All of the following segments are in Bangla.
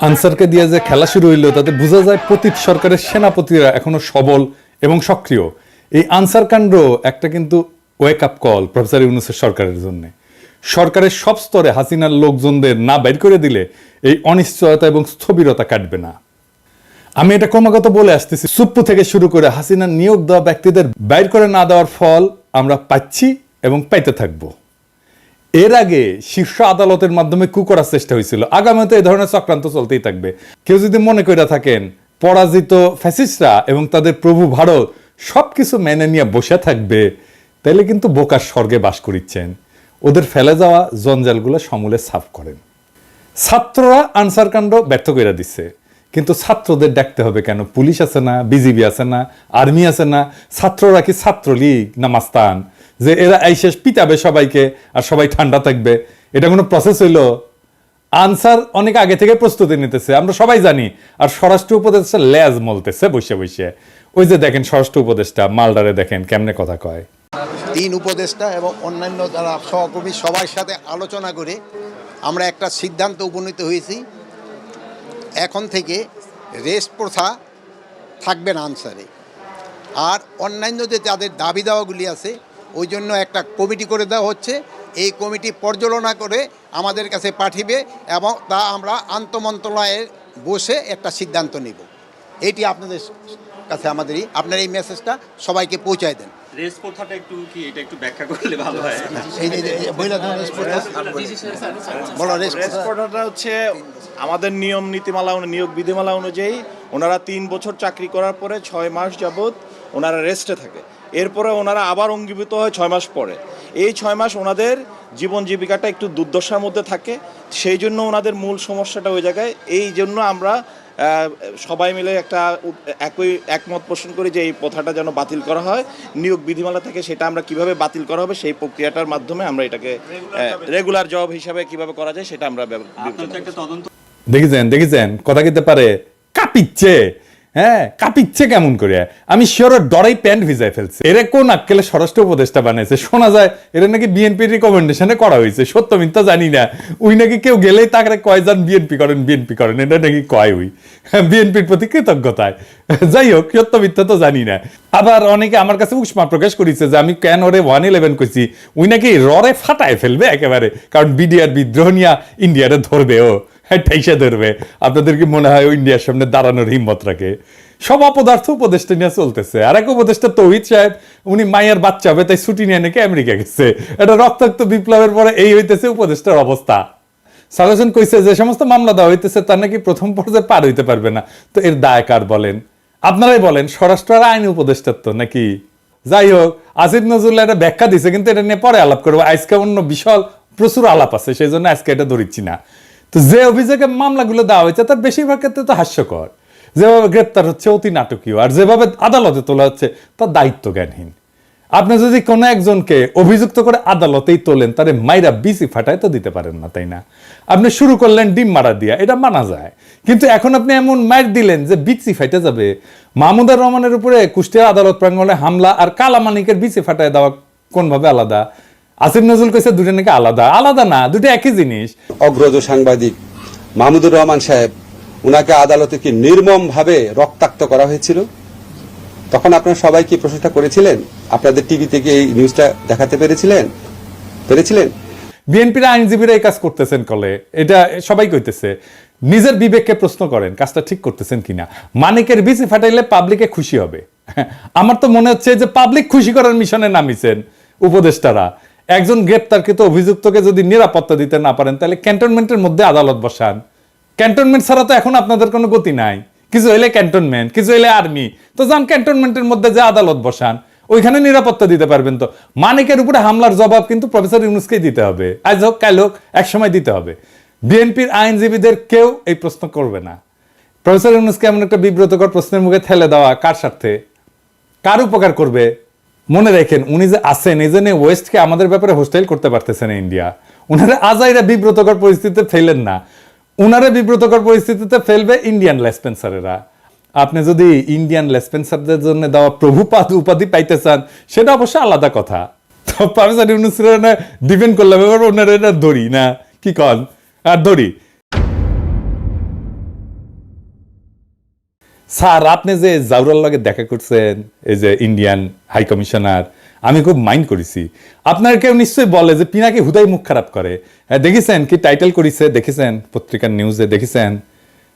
আনসারকে দিয়ে যে খেলা শুরু হইল তাতে বোঝা যায় পতিত সরকারের সেনাপতিরা এখনো সবল এবং সক্রিয়। এই আনসার কাণ্ড একটা কিন্তু ওয়েক আপ কল প্রফেসর ইউনূসের সরকারের জন্য। সরকারের সব স্তরে হাসিনার লোকজনদের না বাইর করে দিলে এই অনিশ্চয়তা এবং স্থবিরতা কাটবে না। আমি এটা ক্রমাগত বলে আসতেছি, সুপ্পু থেকে শুরু করে হাসিনার নিয়োগ দেওয়া ব্যক্তিদের বাইর করে না দেওয়ার ফল আমরা পাচ্ছি এবং পাইতে থাকবো। এর আগে শীর্ষ আদালতের মাধ্যমে কু করার চেষ্টা হয়েছিল, আগামীতে এই ধরনের চক্রান্ত চলতেই থাকবে। কেউ যদি মনে করে থাকেন পরাজিত ফ্যাসিস্টরা এবং তাদের প্রভু ভারত সবকিছু মেনে নিয়ে বসে থাকবে, তাইলে কিন্তু বোকার স্বর্গে বাস করিচ্ছেন। ওদের ফেলে যাওয়া জঞ্জালগুলো সমূলে সাফ করেন। ছাত্ররা আনসার কাণ্ড ব্যর্থ করে দিচ্ছে, কিন্তু ছাত্রদের ডাকতে হবে কেন? পুলিশ আছে না, বিজিবি আছে না, আর্মি আছে না? ছাত্ররা কি ছাত্রলীগ না মাস্তান যে এরা এই শেষ পিটাবে সবাইকে আর সবাই ঠান্ডা থাকবে? এটা কোনো প্রসেস হইল? আনসার অনেক আগে থেকে প্রস্তুতি নিতেছে, আমরা সবাই জানি। আর স্বরাষ্ট্র উপদেষ্টা লেজ মলতেছে বসে বসে। ওই যে দেখেন স্বরাষ্ট্র উপদেষ্টা মালদারে দেখেন কেমনে কথা কয়। 3 উপদেষ্টা এবং অন্যান্য যারা সহকর্মী সবার সাথে আলোচনা করে আমরা একটা সিদ্ধান্ত উপনীত হয়েছি, এখন থেকে রেস্ট প্রথা থাকবে না আনসারে। আর অন্যান্য যে তাদের দাবি দাওয়াগুলি আছে ওই জন্য একটা কমিটি করে দেওয়া হচ্ছে। এই কমিটি পর্যালোচনা করে আমাদের কাছে পাঠিয়ে এবং তা আমরা আন্তঃমন্ত্রণালয়ে বসে একটা সিদ্ধান্ত নেব। এটি আপনাদের কাছে আপনার এই মেসেজটা সবাইকে পৌঁছায় দেন। রেস প্রথাটা এটা একটু ব্যাখ্যা করলে ভালো হয়। রেস প্রথাটা হচ্ছে আমাদের নিয়ম নীতিমালা নিয়োগ বিধিমালা অনুযায়ী ওনারা 3 বছর চাকরি করার পরে 6 মাস যাবৎ ওনারা রেস্টে থাকে। এরপরে ওনারা আবার অঙ্গীভূত হয় 6 মাস পরে। এই 6 মাস ওনাদের জীবন জীবিকাটা একটু দুর্দশার মধ্যে থাকে, সেই জন্য ওনাদের মূল সমস্যাটা ওই জায়গায়। এই জন্য আমরা সবাই মিলে একটা একমত পোষণ করি যে এই প্রথাটা যেন বাতিল করা হয় নিয়োগ বিধিমালা থেকে। সেটা আমরা কিভাবে বাতিল করা হবে সেই প্রক্রিয়াটার মাধ্যমে আমরা এটাকে রেগুলার জব হিসাবে কিভাবে করা যায় সেটা আমরা দেখেছেন কথা কিতে পারে কাঁপিচ্ছে। হ্যাঁ, কাঁপিচ্ছে কেমন করে? আমি শিওর ডরাই প্যান্ট ভিজাই ফেলছে। এরা কোন আক্কেলে স্বরাষ্ট্র উপদেষ্টা বানাইছে? শোনা যায় এরা নাকি বিএনপির রিকমেন্ডেশনে করা হয়েছে, সত্য মিথ্যা জানি না। ওই নাকি কেউ গেলেই তাকে কয় যান বিএনপি করেন বিএনপি করেন, এটা নাকি কয় ওই বিএনপির প্রতি কৃতজ্ঞতায়। যাই হোক, সত্য মিথ্যা তো জানি না। আবার অনেকে আমার কাছে উষ্মা প্রকাশ করেছে যে আমি কেন ওরে 111 কইছি, ওই নাকি ররে ফাটায় ফেলবে একেবারে, কারণ বিডিআর বিদ্রোহ নিয়ে ইন্ডিয়ারে ধরবে, ও ঠাইসা ধরবে। আপনাদের কি মনে হয় ইন্ডিয়ার সামনে দাঁড়ানোর হিম্মত রাখে? সব অপদার্থ উপদেষ্টা নিয়ে চলতেছে। আর এক উপদেষ্টা তৌহিদ সাহেব, উনি মায়ের বাচ্চা হবে তাই ছুটি নিয়ে নাকি আমেরিকা গেছে। এটা রক্তাক্ত বিপ্লবের পরে এই হইতেছে উপদেষ্টার অবস্থা। সাজেশন কইছে যে সমস্ত মামলা দেওয়া হইতেছে তার নাকি প্রথম পর্যায়ে পার হইতে পারবে না। তো এর দায় কার বলেন? আপনারাই বলেন। স্বরাষ্ট্র আর আইন উপদেষ্টার তো নাকি? যাই হোক, আসিফ নজরুল্লাহ এটা ব্যাখ্যা দিছে, কিন্তু এটা নিয়ে পরে আলাপ করবো। আজকে অন্য বিশাল প্রচুর আলাপ আছে, সেই জন্য আজকে এটা ধরিচ্ছি না। তো যে অভিযোগে মামলাগুলো দেওয়া হয়েছে তার বেশিরভাগ ক্ষেত্রে তো হাস্যকর। যেভাবে গ্রেপ্তার হচ্ছে অতি নাটকীয়, আর যেভাবে আদালতে তোলা হচ্ছে তার দায়িত্ব জ্ঞানহীন। আপনি যদি কোনো একজনকে অভিযুক্ত করে আদালতেই তোলেন, তারে মাইরা বিসি ফাটায় তো দিতে পারেন না, তাই না? আপনি শুরু করলেন ডিম মারা দিয়া, এটা মানা যায়। কিন্তু এখন আপনি এমন মাইর দিলেন যে বিসি ফাইটে যাবে। মাহমুদুর রহমানের উপরে কুষ্টিয়া আদালত প্রাঙ্গণে হামলা আর কালামানিকের বিসি ফাটায় দেওয়া কোনভাবে আলাদা? আসিফ নজরুল কইছে দুটো নাকি আলাদা। আলাদা না, দুটো একই জিনিস। অগ্রজ সাংবাদিক মাহমুদুর রহমান সাহেব, উনাকে আদালতে কি নির্মম ভাবে রক্তাক্ত করা হয়েছিল, তখন আপনারা সবাই কি প্রশংসা করেছিলেন? আপনাদের টিভিতে কি এই নিউজটা দেখাতে পেরেছিলেন? বিএনপির আইনজীবীরা এই কাজ করতেছেন কলে, এটা সবাই কইতেছে। নিজের বিবেককে প্রশ্ন করেন কাজটা ঠিক করতেছেন কিনা। মানিকের বিসি ফাটাইলে পাবলিকে খুশি হবে। আমার তো মনে হচ্ছে যে পাবলিক খুশি করার মিশনে নামিছেন উপদেষ্টারা। একজন গ্রেপ্তারকৃত অভিযুক্তকে যদি নিরাপত্তা দিতে না পারেন, তাহলে ক্যান্টনমেন্টের মধ্যে আদালত বসান। ক্যান্টনমেন্ট ছাড়া তো এখন আপনাদের কোনো গতি নাই। কিছু হইলে ক্যান্টনমেন্ট, কিছু হইলে আর্মি, তো যান ক্যান্টনমেন্টের মধ্যে যে আদালত বসান, ওইখানে নিরাপত্তা দিতে পারবেন। তো মানিকের উপরে হামলার জবাব কিন্তু প্রফেসর ইউনূসকেই দিতে হবে। আজ হোক কাল হোক, এক সময় দিতে হবে। বিএনপির আইনজীবীদের কেউ এই প্রশ্ন করবে না। প্রফেসর ইউনূসকে এমন একটা বিব্রতকর প্রশ্নের মুখে ঠেলে দেওয়া কার স্বার্থে, কার উপকার করবে? মনে রাখেন, উনি যে আছেন এই জন্য ওয়েস্টকে আমাদের ব্যাপারে হোস্টাইল করতে পারতেছেন ইন্ডিয়া। উনারা আজাইরা বিব্রতকর পরিস্থিতিতে ফেলেন না, উনারা বিব্রতকর পরিস্থিতিতে ফেলবে ইন্ডিয়ান লেসপেন্সারেরা। আপনি যদি ইন্ডিয়ান লেসপেন্সারদের জন্য দেওয়া প্রভুপাদ উপাধি পাইতে চান, সেটা অবশ্য আলাদা কথা। তো প্রফেসর ইউনূসের ডিপেন্ড করলাম, এবার ওনারা এটা ধরি না, কি কন আর ধরি। স্যার আপনি যে জাউরার লগে দেখা করছেন, এই যে ইন্ডিয়ান হাই কমিশনার, আমি খুব মাইন্ড করেছি। আপনার কেউ নিশ্চয়ই বলে যে পিনাকি হুদাই মুখ খারাপ করে। হ্যাঁ, দেখেছেন কি টাইটেল করেছে, দেখেছেন পত্রিকার নিউজে দেখেছেন?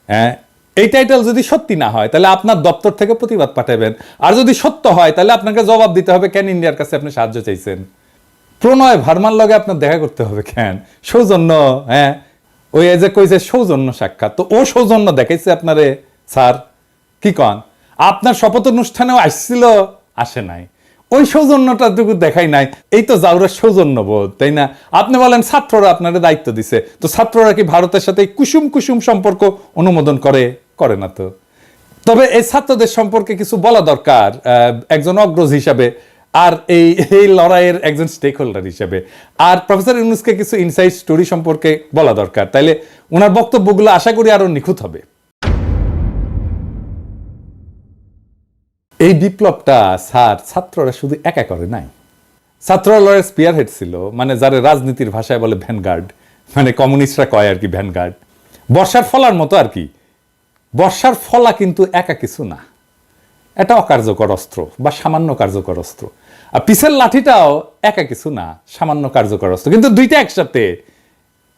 হ্যাঁ, এই টাইটেল যদি সত্যি না হয় তাহলে আপনার দপ্তর থেকে প্রতিবাদ পাঠাবেন, আর যদি সত্য হয় তাহলে আপনাকে জবাব দিতে হবে কেন ইন্ডিয়ার কাছে আপনি সাহায্য চাইছেন। প্রণয় ভার্মার লগে আপনার দেখা করতে হবে কেন? সৌজন্য, হ্যাঁ ওই যে কইছে সৌজন্য সাক্ষাৎ, তো ও সৌজন্য দেখাইছে আপনারে স্যার? কি কন? আপনার শপথ অনুষ্ঠানেও আসছিল, আসে নাই, ওই সৌজন্যটা টুকু দেখাই নাই। এই তো জাউরের সৌজন্য বোধ, তাই না? আপনি বলেন ছাত্ররা আপনারা দায়িত্ব দিছে, তো ছাত্ররা কি ভারতের সাথে কুসুম কুসুম সম্পর্ক অনুমোদন করে? করে না তো। তবে এই ছাত্রদের সম্পর্কে কিছু বলা দরকার একজন অগ্রজ হিসাবে, আর এই লড়াইয়ের একজন স্টেক হোল্ডার হিসেবে। আর প্রফেসর ইউনূসকে কিছু ইনসাইড স্টোরি সম্পর্কে বলা দরকার, তাইলে ওনার বক্তব্যগুলো আশা করি আরো নিখুঁত হবে। এই বিপ্লবটা স্যার ছাত্ররা শুধু একা করে নাই, ছাত্ররা লড়াইয়ের স্পিয়ার হেড ছিল, মানে যারা রাজনীতির ভাষায় বলে ভ্যানগার্ড, মানে কমিউনিস্টরা কয় আর কি ভ্যানগার্ড, বর্ষার ফলার মতো আর কি। বর্ষার ফলা কিন্তু একা কিছু না, এটা অকার্যকর অস্ত্র বা সামান্য কার্যকর অস্ত্র। আর পিসের লাঠিটাও একা কিছু না, সামান্য কার্যকর অস্ত্র, কিন্তু দুইটা একসাথে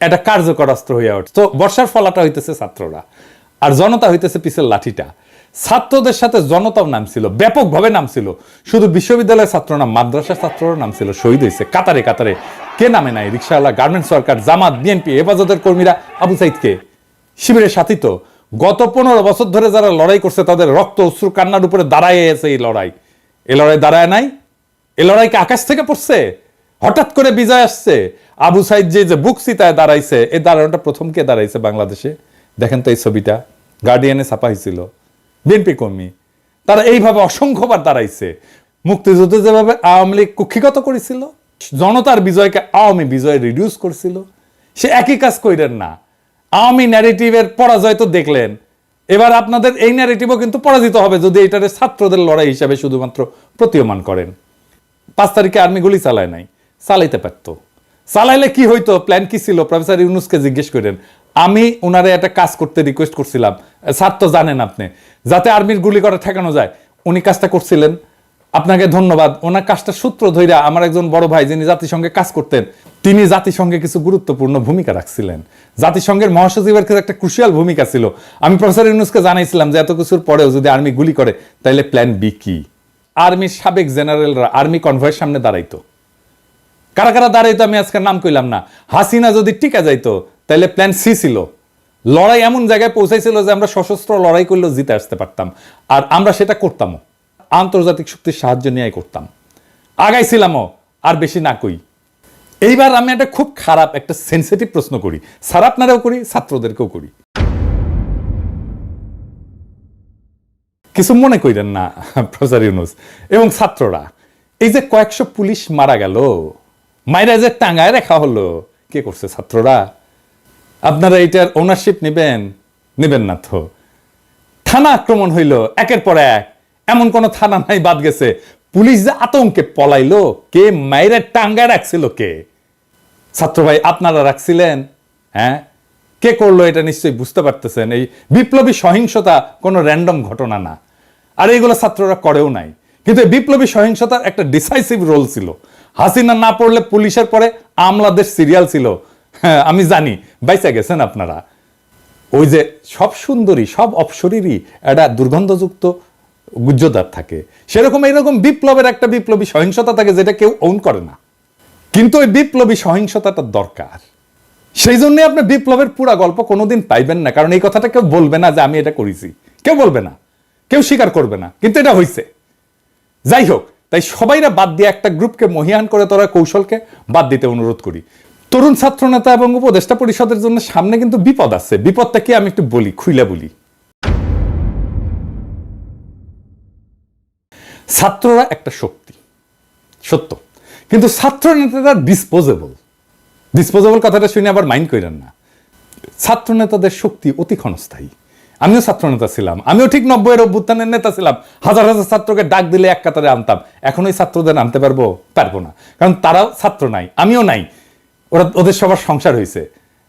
এটা কার্যকর অস্ত্র হইয়া ওঠে। তো বর্ষার ফলাটা হইতেছে ছাত্ররা, আর জনতা হইতেছে পিসের লাঠিটা। ছাত্রদের সাথে জনতাও নামছিল, ব্যাপকভাবে নামছিল। শুধু বিশ্ববিদ্যালয়ের ছাত্র না, মাদ্রাসার ছাত্ররা নামছিল, শহীদ হয়েছে কাতারে কাতারে। কে নামে নাই? রিকশাওয়ালা, গার্মেন্টস ওয়ার্কার, জামাত, বিএনপি, হেফাজতের কর্মীরা, আবু সাইদকে শিবিরের সাথী। তো গত 15 বছর ধরে যারা লড়াই করছে তাদের রক্ত অশ্রু কান্নার উপরে দাঁড়ায় আছে এই লড়াই। এই লড়াই দাঁড়ায় নাই? এই লড়াইকে আকাশ থেকে পড়ছে? হঠাৎ করে বিজয় আসছে? আবু সাইদ যে বুক চিতায় দাঁড়াইছে, এই দাঁড়ানোটা প্রথম কে দাঁড়াইছে বাংলাদেশে? দেখেন তো এই ছবিটা, গার্ডিয়ানে ছাপা হয়েছিল, বিএনপি কর্মী। তারা এইভাবে অসংখ্যবার দাঁড়াইছে। মুক্তিযুদ্ধে যেভাবে আওয়ামী লীগ কুক্ষিগত করেছিল, জনতার বিজয়কে আওয়ামী বিজয় রিডিউস করছিল, সে একই কাজ কইরেন না। আওয়ামী ন্যারেটিভের পরাজয় তো দেখলেন, এবার আপনাদের এই ন্যারেটিভও কিন্তু পরাজিত হবে যদি এটারে ছাত্রদের লড়াই হিসাবে শুধুমাত্র প্রতীয়মান করেন। 5 তারিখে আর্মি গুলি চালায় নাই, চালাইতে পারত। চালাইলে কি হইতো? প্ল্যান কি ছিল? প্রফেসর ইউনূসকে জিজ্ঞেস করেন। আমি ওনারে একটা কাজ করতে রিকোয়েস্ট করছিলাম, স্যার তো জানেন আপনি, যাতে আর্মির গুলি করা ঠেকানো যায়। উনি কাজটা করছিলেন, আপনাকে ধন্যবাদ। ওনার কাজটা সূত্র ধইরা আমার একজন বড় ভাই যিনি জাতিসংঘে কাজ করতেন, তিনি জাতিসংঘে কিছু গুরুত্বপূর্ণ ভূমিকা রাখছিলেন। জাতিসংঘের মহাসচিবের ক্ষেত্রে একটা ক্রুশিয়াল ভূমিকা ছিল। আমি প্রফেসর ইউনূসকে জানাইছিলাম যে এত কিছুর পরেও যদি আর্মি গুলি করে তাহলে প্ল্যান বি কি? আর্মির সাবেক জেনারেলরা আর্মি কনভয়ের সামনে দাঁড়াইতো। কারা কারা দাঁড়াইতো আমি আজকে নাম কইলাম না। হাসিনা যদি টিকা যাইতো তাহলে প্ল্যান সি ছিল। লড়াই এমন জায়গায় পৌঁছাইছিল যে আমরা সশস্ত্র লড়াই করলেও জিতে আসতে পারতাম, আর আমরা সেটা করতামও, আন্তর্জাতিক শক্তির সাহায্য নিয়ে করতাম, আগাইছিলামও, আর বেশি না কই। এইবার আমি একটা খুব খারাপ একটা সেন্সিটিভ প্রশ্ন করি, স্যার আপনারাও করি, ছাত্রদেরকেও করি, কিছু মনে কইরেন না প্রফেসর ইউনূস এবং ছাত্ররা। এই যে কয়েকশো পুলিশ মারা গেল, মাইরা যে টাঙ্গায় রাখা হলো, কে করছে? ছাত্ররা। আপনারা এটার ওনারশিপ নেবেন? নেবেন না তো। থানা আক্রমণ হইল একের পর এক, এমন কোন থানা নাই বাদ গেছে। পুলিশ যে আতঙ্কে পলাইলো, কে মাইরা টাঙ্গায় রাখছিল? কে? ছাত্র ভাই আপনারা রাখছিলেন? হ্যাঁ, কে করলো এটা নিশ্চয়ই বুঝতে পারতেছেন। এই বিপ্লবী সহিংসতা কোনো র্যান্ডম ঘটনা না, আর এইগুলো ছাত্ররা করেও নাই। কিন্তু এই বিপ্লবী সহিংসতার একটা ডিসাইসিভ রোল ছিল। হাসিনা না পড়লে পুলিশের পরে আমলাদের সিরিয়াল ছিল। হ্যাঁ আমি জানি, বাইসা গেছেন আপনারা। ওই যে সব সুন্দরী সব অপসরীরই একটা দুর্গন্ধযুক্ত গুজ্জদার থাকে, সেরকম এইরকম বিপ্লবের একটা বিপ্লবী সহিংসতা থাকে যেটা কেউ ওন করে না, কিন্তু ওই বিপ্লবী সহিংসতাটা দরকার। সেই জন্য আপনি বিপ্লবের পুরা গল্প কোনোদিন পাইবেন না, কারণ এই কথাটা কেউ বলবে না যে আমি এটা করেছি, কেউ বলবে না, কেউ স্বীকার করবে না, কিন্তু এটা হয়েছে। যাই হোক, তাই সবাইরা বাদ দিয়ে একটা গ্রুপকে মহিয়ান করে তোরা কৌশলকে বাদ দিতে অনুরোধ করি। তরুণ ছাত্র নেতা এবং উপদেষ্টা পরিষদের জন্য সামনে কিন্তু বিপদ আছে। বিপদটা কি আমি একটু বলি, খুইলা বলি। ছাত্ররা একটা শক্তি, সত্য, কিন্তু ছাত্র নেতারা ডিসপোজেবল। ডিসপোজেবল কথাটা শুনে আবার মাইন্ড করেন না। ছাত্র নেতাদের শক্তি অতি ক্ষণস্থায়ী। আমিও ছাত্র নেতা ছিলাম, আমিও ঠিক 90-এর অভ্যুত্থানের নেতা ছিলাম। হাজার হাজার ছাত্রকে ডাক দিলে এক কাতারে আনতাম। এখন ওই ছাত্রদের আনতে পারবো না, কারণ তারাও ছাত্র নাই, আমিও নাই। ওদের সবার সংসার হয়েছে,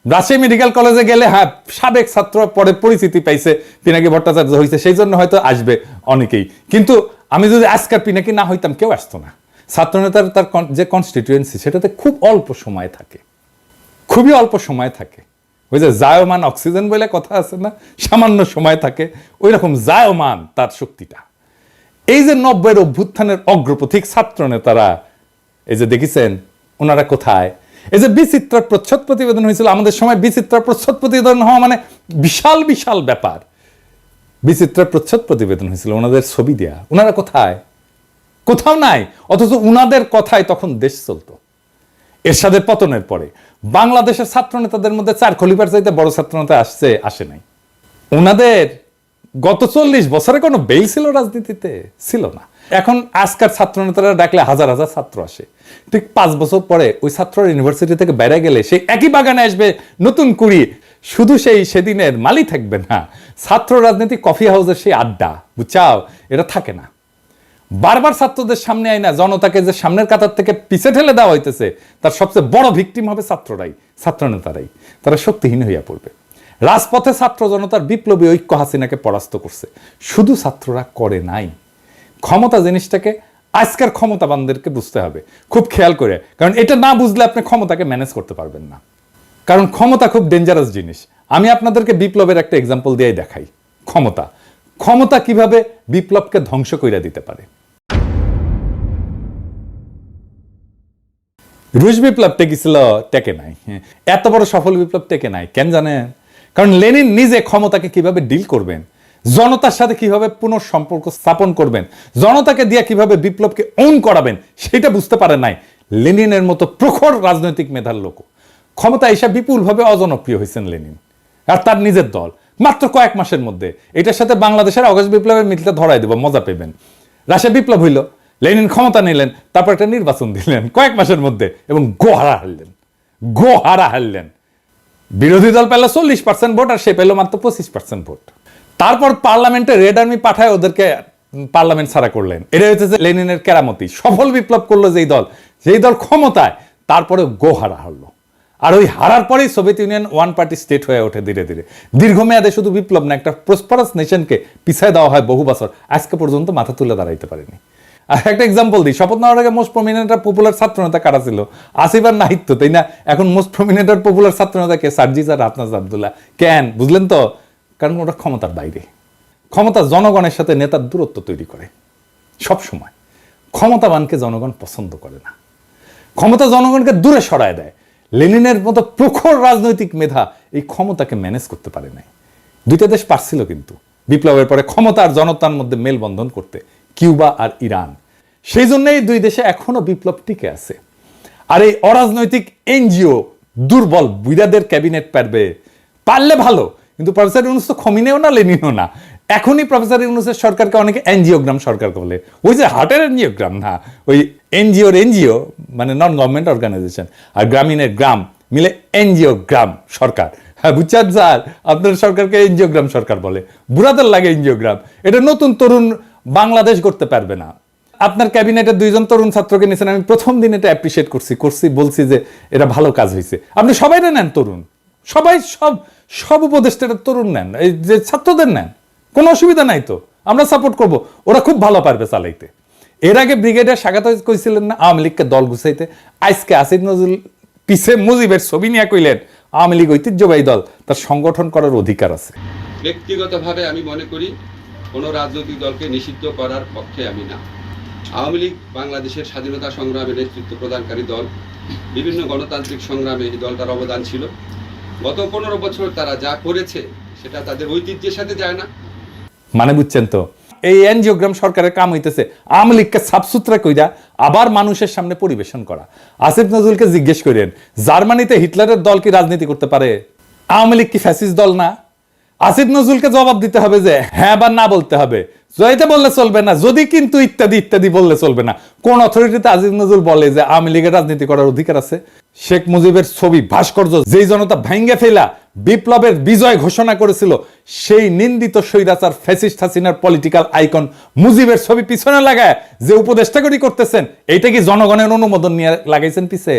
রাজশাহী মেডিকেল কলেজে গেলে হ্যাঁ সাবেক ছাত্র পরে পরিচিতি পাইছে, পিনাকি ভট্টাচার্য হয়েছে, সেই জন্য হয়তো আসবে অনেকেই। কিন্তু আমি যদি আজকার পিনাকি না হইতাম কেউ আসতো না। ছাত্রনেতার তার যে কনস্টিটিউয়েন্সি সেটাতে খুব অল্প সময় থাকে, খুবই অল্প সময় থাকে। ওই যে জায়মান অক্সিজেন বলে কথা আছে না, সামান্য সময় থাকে, ওই রকম জায়মান তার শক্তিটা। এই যে 90-এর অভ্যুত্থানের অগ্রপথিক ছাত্র নেতারা, এই যে দেখেছেন ওনারা কোথায়। এই যে বিচিত্রার প্রচ্ছদ প্রতিবেদন হয়েছিল, আমাদের সময় বিচিত্রার প্রচ্ছদ প্রতিবেদন হওয়া মানে বিশাল বিশাল ব্যাপার। বিচিত্রার প্রচ্ছদ প্রতিবেদন হয়েছিল, ওনাদের ছবি দেয়া, ওনারা কোথায়? কোথাও নাই। অথচ উনাদের কথায় তখন দেশ চলতো। এরশাদের পতনের পরে বাংলাদেশের ছাত্র নেতাদের মধ্যে 4 খলিফার চাইতে বড় ছাত্র নেতা আসে নাই। ওনাদের গত 40 বছরে কোনো বেল ছিল রাজনীতিতে? ছিল না। এখন আজকার ছাত্র নেতারা ডাকলে হাজার হাজার ছাত্র আসে। ঠিক 5 বছর পরে ওই ছাত্র ইউনিভার্সিটি থেকে বেড়ে গেলে সেই একই বাগানে আসবে নতুন কুড়ি। শুধু সেই সেদিনের মালি থাকবে না, ছাত্র রাজনীতি কফি হাউসের সেই আড্ডা, বুঝছাও, এটা থাকে না। বারবার ছাত্রদের সামনে আয় না, জনতাকে যে সামনের কাতার থেকে পিছে ঠেলে দেওয়া হইতেছে, তার সবচেয়ে বড় ভিকটিম হবে ছাত্ররাই, ছাত্র নেতারাই। তারা শক্তিহীন হইয়া পড়বে। রাজপথে ছাত্র জনতার বিপ্লবী ঐক্য হাসিনাকে পরাস্ত করছে, শুধু ছাত্ররা করে নাই। ক্ষমতা জিনিসটাকে আজকের ক্ষমতাবানদেরকে বুঝতে হবে খুব খেয়াল করে, কারণ এটা না বুঝলে আপনি ক্ষমতাকে ম্যানেজ করতে পারবেন না। কারণ ক্ষমতা খুব ডেঞ্জারাস জিনিস। আমি আপনাদেরকে বিপ্লবের একটা এক্সাম্পল দিয়ে দেখাই। ক্ষমতা কিভাবে বিপ্লবকে ধ্বংস করে দিতে পারে। রুশ বিপ্লব টেকেছিল, টেকে নাই। এত বড় সফল বিপ্লব টেকে নাই কেন জানেন? কারণ লেনিন নিজে ক্ষমতাকে কিভাবে ডিল করবেন, জনতার সাথে কিভাবে পুনঃসম্পর্ক স্থাপন করবেন, জনতাকে দিয়ে কিভাবে বিপ্লবকে ওন করাবেন, সেটা বুঝতে পারে নাই লেনিনের মতো প্রখর রাজনৈতিক মেধার লোক। ক্ষমতা এসে বিপুলভাবে অজনপ্রিয় হয়েছেন লেনিন আর তার নিজের দল মাত্র কয়েক মাসের মধ্যে। এটার সাথে বাংলাদেশের আগস্ট বিপ্লবের মিলটা ধরাই দেব, মজা পেবেন। রাশিয়া বিপ্লব হইল, লেনিন ক্ষমতা নিলেন, তারপর একটা নির্বাচন দিলেন কয়েক মাসের মধ্যে এবং গোহারা হারলেন। বিরোধী দল পেল 40% ভোট আর সে পেল মাত্র 25% ভোট। তারপর পার্লামেন্টে রেড আর্মি পাঠায় ওদেরকে পার্লামেন্ট ছাড়া করলেন। এটা হচ্ছে লেনিনের কেরামতি। সফল বিপ্লব করলো যেই দল ক্ষমতায়, তারপরে গোহারা হারলো। আর ওই হারার পরেই Soviet union one party state হয়ে ওঠে ধীরে ধীরে। দীর্ঘমেয়াদে শুধু বিপ্লব না, একটা প্রসপারাস নেশনকে পিছায় দেওয়া হয় বহু বছর, আজকে পর্যন্ত মাথা তুলে দাঁড়াইতে পারেনি। আর একটা এক্সাম্পল দিই, শপথ নেওয়ার আগে মোস্ট প্রমিনেন্ট পপুলার ছাত্র নেতা কারা ছিল? আসিফ আর নাহিদ তো, তাই না? এখন মোস্ট প্রমিনেন্ট পপুলার ছাত্র নেতা কে? সার্জিস আর হাফনাজ আব্দুল্লাহ। কেন বুঝলেন তো? কারণ ওটা ক্ষমতার বাইরে। ক্ষমতা জনগণের সাথে নেতার দূরত্ব তৈরি করে সব সময়। ক্ষমতাবানকে জনগণ পছন্দ করে না, ক্ষমতা জনগণকে দূরে সরায় দেয়। লেনিনের মতো প্রখর রাজনৈতিক মেধা এই ক্ষমতাকে ম্যানেজ করতে পারে নাই। দুইটা দেশ পারছিল কিন্তু বিপ্লবের পরে ক্ষমতা আর জনতার মধ্যে মেলবন্ধন করতে, কিউবা আর ইরান। সেই জন্যই দুই দেশে এখনো বিপ্লব টিকে আছে। আর এই অরাজনৈতিক এনজিও দুর্বল বুইরাদের ক্যাবিনেট পারলে ভালো, কিন্তু প্রফেসর ইউনূস তো খমিনেও না লেনিনও না। এখনই প্রফেসর ইউনূসের সরকারকে অনেকে এনজিওগ্রাম সরকার বলে। ওই যে হার্টের এনজিওগ্রাম না, ওই এনজিও মানে নন গভর্নমেন্ট অর্গানাইজেশন, আর গ্রামীণের গ্রাম মিলে এনজিওগ্রাম সরকার। হ্যাঁ বুঝছেন স্যার, আপনার সরকারকে এনজিওগ্রাম সরকার বলে। বুড়াদের লাগে এনজিওগ্রাম। এটা নতুন তরুণ বাংলাদেশ করতে পারবে না। আপনার ক্যাবিনেটের 2জন তরুণ ছাত্রকে নিয়েছেন, আমি প্রথম দিন এটা অ্যাপ্রিসিয়েট করছি বলছি যে এটা ভালো কাজ হয়েছে। আপনি সবাই নেন তরুণ, সবাই সব উপদেষ্টারা তরুণ নেন, এই যে ছাত্রদের নেন, কোনো অসুবিধা নাই তো, আমরা সাপোর্ট করব। ওরা খুব ভালো পারবে চালাইতে। এর আগে ব্রিগেডিয়ার স্বাগত কইছিলেন না আওয়ামী লীগকে দল গুছাইতে, আজকে আসিফ নজরুল পিছে মুজিবের ছবি নিয়ে কইলেন আওয়ামী লীগ ঐতিহ্যবাহী দল, তার সংগঠন করার অধিকার আছে। ব্যক্তিগতভাবে আমি মনে করি কোনো রাজনৈতিক দলকে নিষিদ্ধ করার পক্ষে আমি না। আওয়ামী লীগ বাংলাদেশের স্বাধীনতা সংগ্রামে নেতৃত্ব প্রদানকারী দল। বিভিন্ন গণতান্ত্রিক সংগ্রামে এই দলটার অবদান ছিল। গত 15 বছর তারা যা করেছে সেটা তাদের ঐতিহ্যের সাথে যায় না। মানে বুঝছেন তো, এই এনজিওগ্রাম সরকারের কাম হইতেছে আওয়ামী লীগকে সাফসুতরা কইরা আবার মানুষের সামনে পরিবেশন করা। আসিফ নজরুলকে জিজ্ঞেস করেন, জার্মানিতে হিটলারের দল কি রাজনীতি করতে পারে? আওয়ামী লীগ কি ফ্যাসিস্ট দল না? আসিফ নজরুলকে জবাব দিতে হবে যে হ্যাঁ বা না বলতে হবে। জয়তে বললে চলবে না, যদি কিন্তু ইত্যাদি ইত্যাদি বললে চলবে না। কোন অথরিটিতে আসিফ নজরুল বলে যে আওয়ামী লীগের রাজনীতি করার অধিকার আছে? শেখ মুজিবের ছবি ভাস্কর্য যেই জনতা ভাঙ্গে ফেলা বিপ্লবের বিজয় ঘোষণা করেছিল, সেই নিন্দিত স্বৈরাচার ফ্যাসিস্ট হাসিনার পলিটিক্যাল আইকন মুজিবের ছবি পিছনে লাগায় যে উপদেষ্টাগরি করতেছেন, এইটা কি জনগণের অনুমোদন নিয়ে লাগাইছেন পিছে?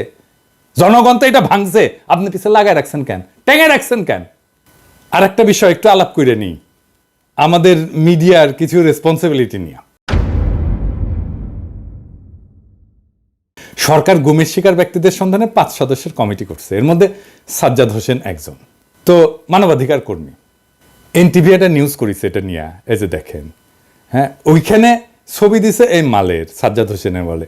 জনগণ তো এটা ভাঙছে, আপনি পিছে লাগায় রাখছেন কেন? টেঙে রাখছেন কেন? আর একটা বিষয় একটু আলাপ করে নিই, আমাদের মিডিয়ার কিছু রেসপন্সিবিলিটি নিয়ে। সরকার গুমের শিকার ব্যক্তিদের সন্ধানে 5 সদস্যের কমিটি করছে, এর মধ্যে সাজ্জাদ হোসেন একজন। তো মানবাধিকার কর্মী, এনটিভি একটা নিউজ করেছে এটা নিয়ে, এই যে দেখেন, হ্যাঁ, ওইখানে ছবি দিছে এই মালের, সাজ্জাদ হোসেনের বলে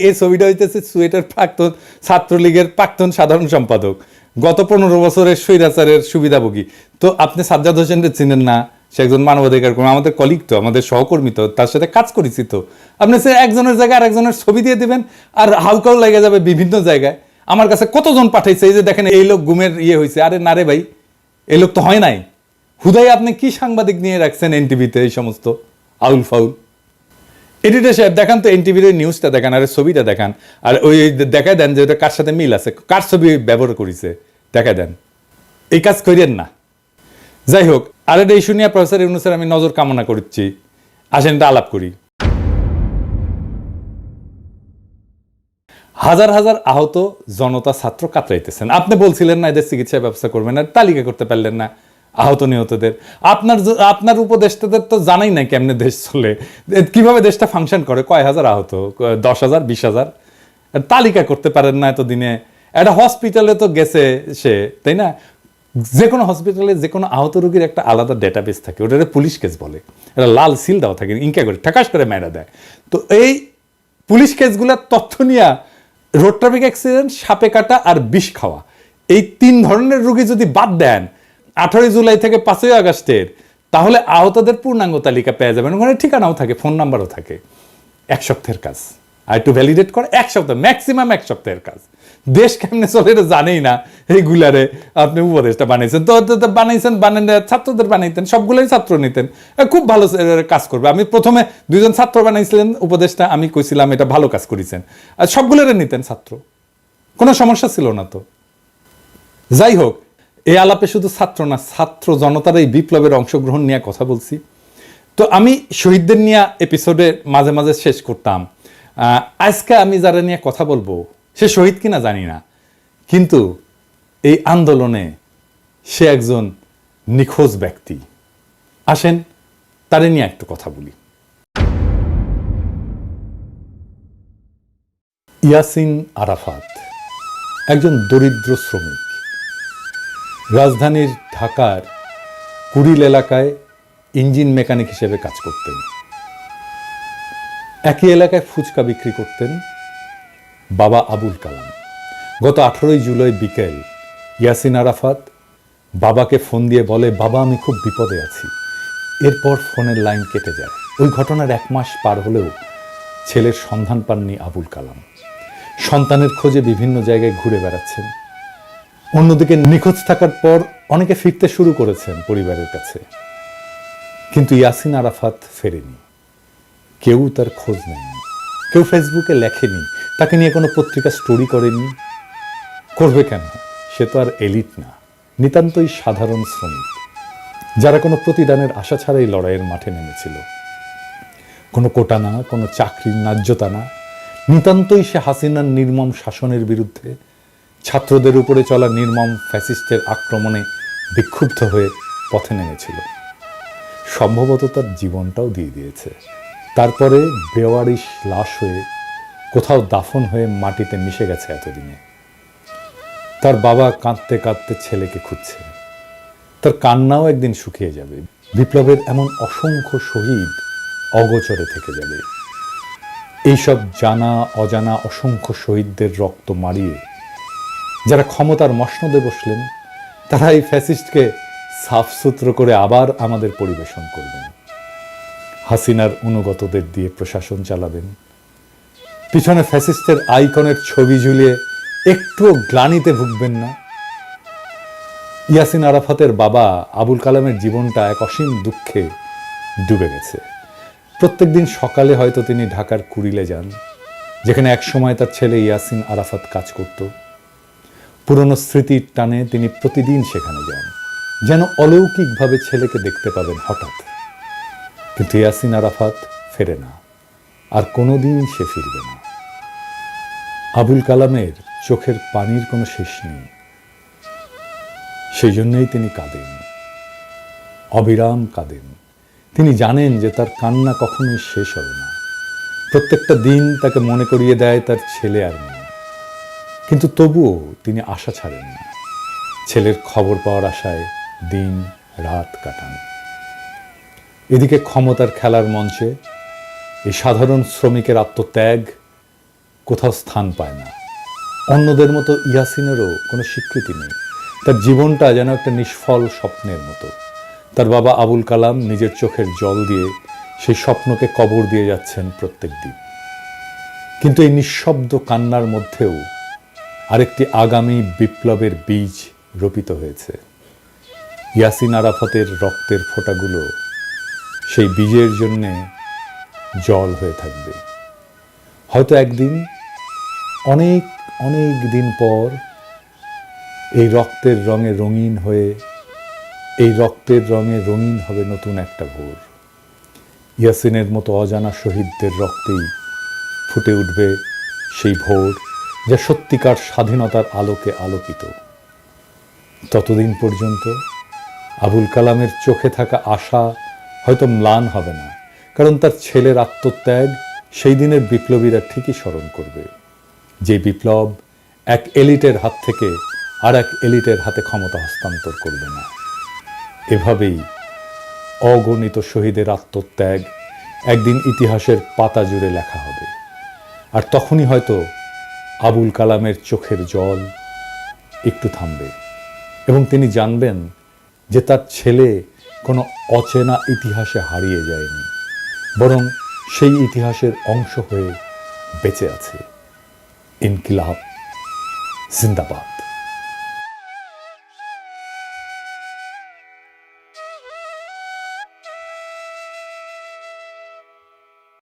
এই ছবিটা হইতেছে সুয়েটার প্রাক্তন ছাত্রলীগের প্রাক্তন সাধারণ সম্পাদক, গত 15 বছরের স্বৈরাচারের সুবিধাভোগী। তো আপনি সাজ্জাদ হোসেনকে চিনেন না? সে একজন মানবাধিকার কর্মী, আমাদের কলিগ তো, আমাদের সহকর্মী তো, তার সাথে কাজ করেছি তো। আপনি সে একজনের জায়গায় আরেকজনের ছবি দিয়ে দিবেন আর হাউকাও লেগে যাবে বিভিন্ন জায়গায়। আমার কাছে কতজন পাঠাইছে, এই যে দেখেন এই লোক গুমের হয়েছে। আরে না রে ভাই, এই লোক তো হয় নাই। হুদাই আপনি কি সাংবাদিক নিয়ে রাখছেন এনটিভিতে এই সমস্ত আউল ফাউল? এডিটর সাহেব দেখান তো এনটিভির নিউজটা দেখান, আর ছবিটা দেখান, আর ওই দেখায় দেন যে ওটা কার সাথে মিল আছে, কার ছবি ব্যবহার করেছে দেখায় দেন। এই কাজ করিয়েন না। যাই হোক, আর এটা ইস্যু নিয়ে প্রফেসর ইউনূসের আমি নজর কামনা করছি। আসেন এটা আলাপ করি। হাজার হাজার আহত জনতা ছাত্র কাতরাইতেছেন। আপনি বলছিলেন না এদের চিকিৎসা ব্যবস্থা করবেন, আর তালিকা করতে পারলেন না আহত নিহতদের। আপনার উপদেষ্টাদের তো জানাই নাই কেমনে দেশ চলে, কিভাবে দেশটা ফাংশন করে, কয় হাজার আহত, 10,000 20,000, তালিকা করতে পারেন না এতদিনে। একটা হসপিটালে তো গেছে সে, তাই না? যে কোনো হসপিটালে যে কোনো আহত রোগীর একটা আলাদা ডেটাবেস থাকে, ওটা পুলিশ কেস বলে, এটা লাল সিল দেওয়া থাকে, ইনকা করে ঠাকাস করে মেরা দেয়। তো এই পুলিশ কেসগুলোর তথ্য নিয়ে রোড ট্রাফিক অ্যাক্সিডেন্ট, সাপে কাটা আর বিষ খাওয়া, এই 3 ধরনের রোগী যদি বাদ দেন 18 জুলাই থেকে 5 আগস্টের, তাহলে আহতদের পূর্ণাঙ্গ তালিকা পেয়ে যাবেন। ওখানে ঠিকানাও থাকে, ফোন নাম্বারও থাকে। 1 সপ্তাহের কাজ, আর একটু ভ্যালিডেট করে 1 সপ্তাহ, ম্যাক্সিমাম 1 সপ্তাহের কাজ। দেশ কেমনে চলে এটা জানেই না, এইগুলারে আপনি উপদেশটা বানাইছেন তো বানাইছেন, বানান ছাত্রদের বানাইতেন, সবগুলোই ছাত্র নিতেন, খুব ভালো কাজ করবে। আমি প্রথমে 2 জন ছাত্র বানাইছিলেন উপদেশটা, আমি কইছিলাম এটা ভালো কাজ করেছেন, আর সবগুলোরে নিতেন ছাত্র, কোনো সমস্যা ছিল না তো। যাই হোক, এই আলাপে শুধু ছাত্র না, ছাত্র জনতার এই বিপ্লবের অংশগ্রহণ নিয়ে কথা বলছি। তো আমি শহীদদের নিয়ে এপিসোডে মাঝে মাঝে শেষ করতাম। আজকে আমি যারা নিয়ে কথা বলবো সে শহীদ কিনা জানি না, কিন্তু এই আন্দোলনে সে একজন নিখোঁজ ব্যক্তি। আসেন তারে নিয়ে একটু কথা বলি। ইয়াসিন আরাফাত একজন দরিদ্র শ্রমিক, রাজধানীর ঢাকার কুড়িল এলাকায় ইঞ্জিন মেকানিক হিসেবে কাজ করতেন। একই এলাকায় ফুচকা বিক্রি করতেন বাবা আবুল কালাম। গত 18 জুলাই বিকেল ইয়াসিন আরাফাত বাবাকে ফোন দিয়ে বলে, বাবা আমি খুব বিপদে আছি। এরপর ফোনের লাইন কেটে যায়। ওই ঘটনার 1 মাস পার হলেও ছেলের সন্ধান পাননি আবুল কালাম। সন্তানের খোঁজে বিভিন্ন জায়গায় ঘুরে বেড়াচ্ছেন। অন্যদিকে নিখোঁজ থাকার পর অনেকে ফিরতে শুরু করেছেন পরিবারের কাছে, কিন্তু ইয়াসিন আরাফাত ফেরেনি। কেউ তার খোঁজ নেয়নি, কেউ ফেসবুকে লেখেনি, তাকে নিয়ে কোনো পত্রিকা স্টোরি করেনি। করবে কেন? সে তো আর এলিট না, নিতান্তই সাধারণ শ্রমিক, যারা কোনো প্রতিদানের আশা ছাড়াই লড়াইয়ের মাঠে নেমেছিল। কোনো কোটা না, কোনো চাকরির ন্যায্যতা না, নিতান্তই সে হাসিনার নির্মম শাসনের বিরুদ্ধে, ছাত্রদের উপরে চলা নির্মম ফ্যাসিস্টের আক্রমণে বিক্ষুব্ধ হয়ে পথে নেমেছিল। সম্ভবত তার জীবনটাও দিয়ে দিয়েছে। তারপরে বেওয়ারিশ লাশ হয়ে কোথাও দাফন হয়ে মাটিতে মিশে গেছে এতদিনে। তার বাবা কাঁদতে কাঁদতে ছেলেকে খুঁজছে। তার কান্নাও একদিন শুকিয়ে যাবে। বিপ্লবের এমন অসংখ্য শহীদ অগোচরে থেকে যাবে। এইসব জানা অজানা অসংখ্য শহীদদের রক্ত মারিয়ে যারা ক্ষমতার মসনদে বসলেন, তারা এই ফ্যাসিস্টকে সাফসুতরো করে আবার আমাদের পরিবেশন করবেন। হাসিনার অনুগতদের দিয়ে প্রশাসন চালাবেন। পিছনে ফ্যাসিস্টের আইকনের ছবি ঝুলিয়ে একটুও গ্লানিতে ভুগবেন না। ইয়াসিন আরাফাতের বাবা আবুল কালামের জীবনটা এক অসীম দুঃখে ডুবে গেছে। প্রত্যেকদিন সকালে হয়তো তিনি ঢাকার কুড়িলে যান, যেখানে একসময় তার ছেলে ইয়াসিন আরাফাত কাজ করত। পুরনো স্মৃতির টানে তিনি প্রতিদিন সেখানে যান, যেন অলৌকিকভাবে ছেলেকে দেখতে পাবেন হঠাৎ। কিন্তু ইয়াসিন আরাফাত ফেরে না, আর কোনোদিন সে ফিরবে না। আবুল কালামের চোখের পানির কোনো শেষ নেই। সেই জন্যই তিনি কাঁদেন, অবিরাম কাঁদেন। তিনি জানেন যে তার কান্না কখনোই শেষ হবে না। প্রত্যেকটা দিন তাকে মনে করিয়ে দেয় তার ছেলে আর নেই, কিন্তু তবুও তিনি আশা ছাড়েন না। ছেলের খবর পাওয়ার আশায় দিন রাত কাটান। এদিকে ক্ষমতার খেলার মঞ্চে এই সাধারণ শ্রমিকের আত্মত্যাগ কোথাও স্থান পায় না। অন্যদের মতো ইয়াসিনেরও কোনো স্বীকৃতি নেই। তার জীবনটা যেন একটা নিষ্ফল স্বপ্নের মতো। তার বাবা আবুল কালাম নিজের চোখের জল দিয়ে সেই স্বপ্নকে কবর দিয়ে যাচ্ছেন প্রত্যেক দিন। কিন্তু এই নিঃশব্দ কান্নার মধ্যেও আরেকটি আগামী বিপ্লবের বীজ রোপিত হয়েছে। ইয়াসিন আরাফাতের রক্তের ফোঁটাগুলো সেই বীজের জন্যে জল হয়ে থাকবে। হয়তো একদিন, অনেক অনেক দিন পর, এই রক্তের রঙে রঙিন হয়ে, এই রক্তের রঙে রঙিন হবে নতুন একটা ভোর। ইয়াসিনের মতো অজানা শহীদদের রক্তেই ফুটে উঠবে সেই ভোর, যা সত্যিকার স্বাধীনতার আলোকে আলোকিত। ততদিন পর্যন্ত আবুল কালামের চোখে থাকা আশা হয়তো ম্লান হবে না, কারণ তার ছেলের আত্মত্যাগ সেই দিনের বিপ্লবীরা ঠিকই স্মরণ করবে, যে বিপ্লব এক এলিটের হাত থেকে আর এক এলিটের হাতে ক্ষমতা হস্তান্তর করবে না। এভাবেই অগণিত শহীদের আত্মত্যাগ একদিন ইতিহাসের পাতা জুড়ে লেখা হবে। আর তখনই হয়তো আবুল কালামের চোখের জল একটু থামবে এবং তিনি জানবেন যে তার ছেলে কোনো অচেনা ইতিহাসে হারিয়ে যায়নি, বরং সেই ইতিহাসের অংশ হয়ে বেঁচে আছে। ইনকিলাব জিন্দাবাদ।